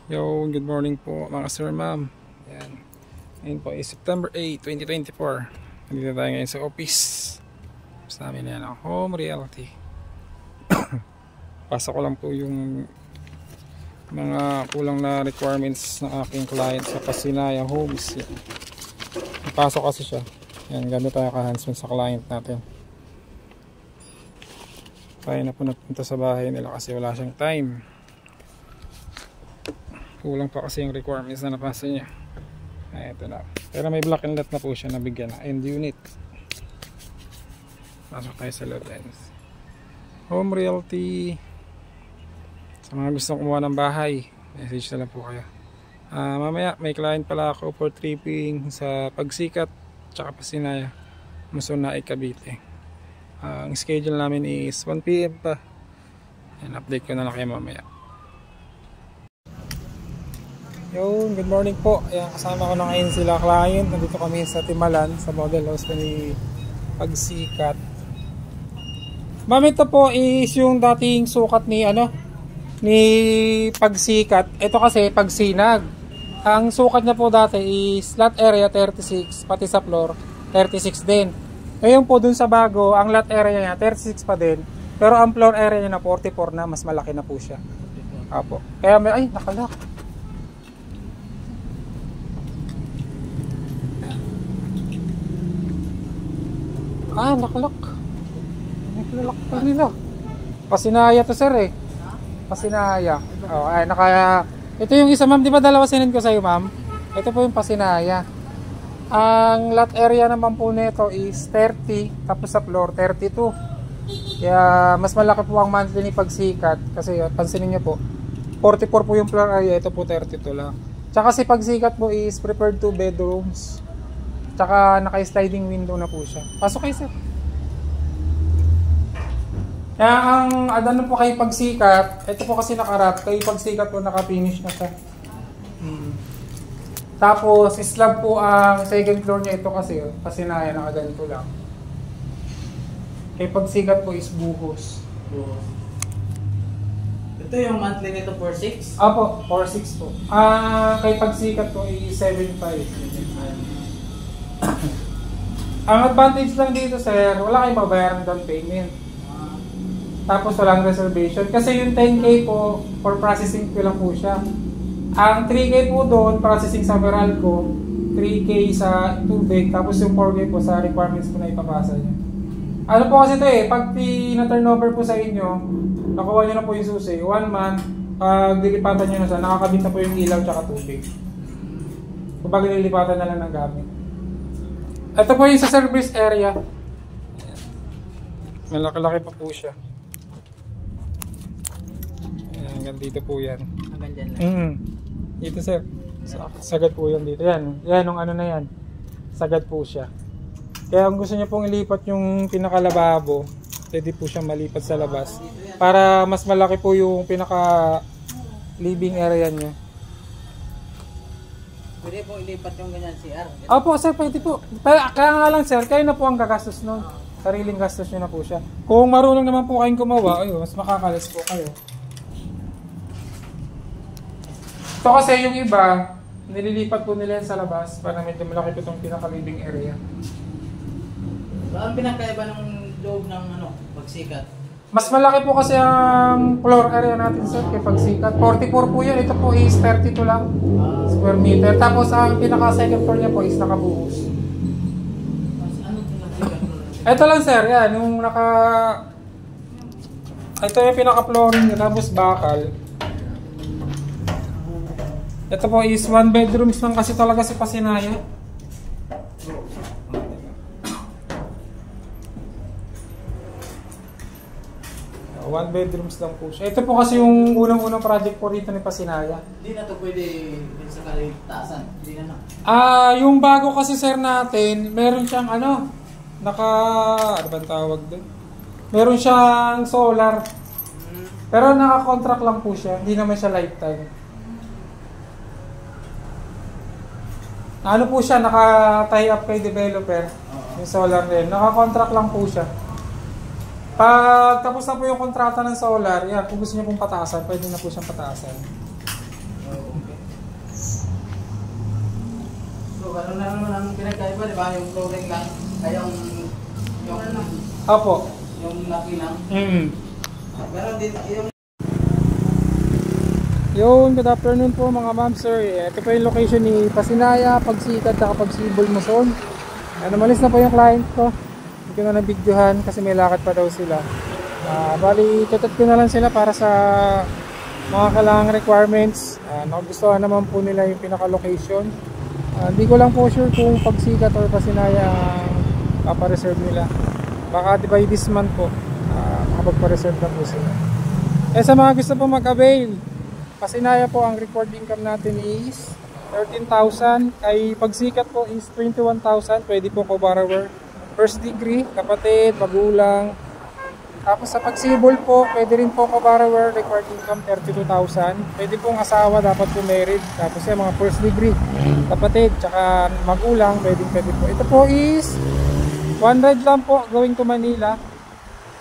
Yo, good morning po mga sir, ma'am. Yan. Ngayon po is September 8, 2024. Nandito tayo ngayon sa office. Sa namin yan ang Home Realty. Pasok ko lang po yung mga kulang na requirements ng aking client sa Pasinaya Homes. Yan. Pasok kasi siya. Yan, gano'n tayo ka-hands-on sa client natin. Tayo na po nagpunta sa bahay nila kasi wala siyang time. Kulang pa kasi yung requirements na napasa niya. Ay, ito na. Pero may block and lot na po siya nabigyan na end unit. Pasok tayo sa loob. Home Realty. Sa mga gustong kumuha ng bahay, message na lang po kayo. Mamaya may client pala ako for tripping sa Pagsikat tsaka Pasinaya, Musonai, Cavite. Ang schedule namin is 1 PM pa. And update ko na lang kayo mamaya. Yo, good morning po. Ayan, kasama ko na ngayon sila client. Nandito kami sa Timalan, sa model house ni Pagsikat. Ma'am, ito po is yung dating sukat ni ni Pagsikat. Ito kasi Pagsinag. Ang sukat niya po dati is lot area 36, pati sa floor 36 din. Ngayon po dun sa bago, ang lot area niya 36 pa din. Pero ang floor area niya na 44 na, mas malaki na po siya. Apo. Kaya may, ay, nakalak. Nakalak. Nakalak pa nila. Pasinaya to sir eh. Pasinaya. Oh, ay, ito yung isa ma'am, di ba dalawa sinend ko sa'yo ma'am? Ito po yung Pasinaya. Ang lot area naman po nito is 30, tapos sa floor 32. Kaya mas malaki po ang monthly ni Pagsikat. Kasi pansinin nyo po, 44 po yung floor area, ito po 32 lang. Tsaka si Pagsikat po is prepared 2 bedrooms. Tsaka naka-sliding window na po siya. Pasok kayo sir. Kaya ang ano po kay Pagsikat, ito po kasi nakarap, kay Pagsikat po naka-finish na siya. Tapos slab po ang second floor niya, ito kasi Pasinaya, nakaganito lang. Kay Pagsikat po is buhos. Ito yung monthly nito 4.6? Apo, 4.6 po. Kay Pagsikat po is 7.5. Ang advantage lang dito sir, wala kayong mabayaran down payment. Tapos walang reservation. Kasi yung 10K po, for processing ko lang po siya. Ang 3K po doon, processing sa Meralco. 3K sa tubig. Tapos yung 4K po sa requirements po na ipapasa niya. Ano po kasi ito eh, pag pina-turnover po sa inyo, nakuha nyo na po yung susi. 1 month, pag dilipatan nyo na siya, nakakabit na po yung ilaw tsaka tubig. Kapag nilipatan na lang ng gamit. Ito po yung sa service area. Malaki-laki pa po siya. Hanggang dito po yan. Hanggang dyan lang. Dito sir. Sagad po yan dito. Yan. Yan yung ano na yan. Sagad po siya. Kaya kung gusto niyo pong ilipat yung pinakalababo, pwede po siyang malipat sa labas. Para mas malaki po yung pinaka living area niya. Pwede po ilipat yung ganyan CR? Opo sir, pwede po. Kaya nga lang sir, kayo na po ang gagastos nun. Sariling gastos nyo na po siya. Kung marunong naman po kayong gumawa, mas makakalis po kayo. Ito kasi yung iba, nililipat po nila sa labas para medyo malaki po itong pinaka-living area. Ang pinakaiba ng loob ng Pagsikat? Mas malaki po kasi ang floor area natin sir kay Pagsikat. 44 po yan, ito po is 32 lang square meter. Tapos ang pinaka-second floor niya po is nakabuhos. Ito lang sir, yan, yung ito yung pinaka-flooring niya, tapos bakal. Ito po is 1 bedrooms lang kasi talaga si Pasinaya. One bedrooms lang po siya. Ito po kasi yung unang-unang project po rito ni Pasinaya. Hindi na ito pwede sa kaligtasan. Hindi na. Yung bago kasi sir natin, meron siyang ano bang tawag doon? Meron siyang solar. Pero naka-contract lang po siya. Hindi naman siya lifetime. Ano po siya, naka-tie up kay developer. Yung solar din. Naka-contract lang po siya. Pag tapos na po yung kontrata ng solar, yan, kung gusto niyo pong pataasan, pwede na po siyang pataasan. So, ano na naman ang pinagkaiba, di ba? Yung flooring lang, ay yung Opo. yung laki lang. Pero din, yung Yun, good afternoon po mga ma'am sir. Ito po yung location ni Pasinaya, Pagsikat at Pagsibol, Muson. Umalis na po yung client ko. Hindi ko na nabidyohan kasi may lakad pa daw sila. Bali, tutot ko na lang sila para sa mga kailangang requirements. Nagustuhan naman po nila yung pinaka-location. Hindi ko lang po sure kung Pagsikat or Pasinaya ang papareserve nila. Baka by this month po, makapagpa-reserve na po sila. Sa mga gusto po mag-avail, Pasinaya po ang record income natin is 13,000. Kay Pagsikat po is 21,000. Pwede po co-borrower. First degree, kapatid, magulang. Tapos sa Pagsibol po, pwede rin po co-borrower. Record income 32,000. Pwede pong asawa, dapat po married. Tapos yung mga first degree, kapatid, tsaka magulang, pwede po. Ito po is 100 lang po going to Manila.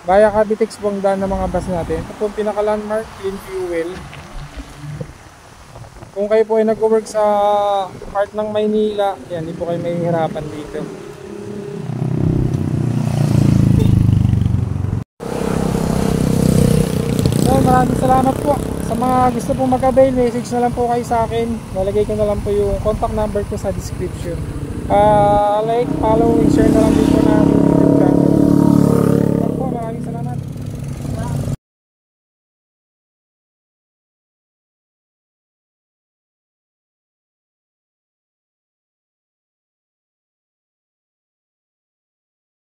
Via Cavitex Bongdan ng mga bus natin. Ito po pinaka-landmark, clean fuel. Kung kayo po ay nag-work sa part ng Maynila, yan, hindi po kayo mahihirapan dito. So, maraming salamat po. Sa mga gusto pong mag-avail, message na lang po kayo sa akin. Lalagay ko na lang po yung contact number ko sa description. Like, follow, and share na lang din po namin YouTube channel.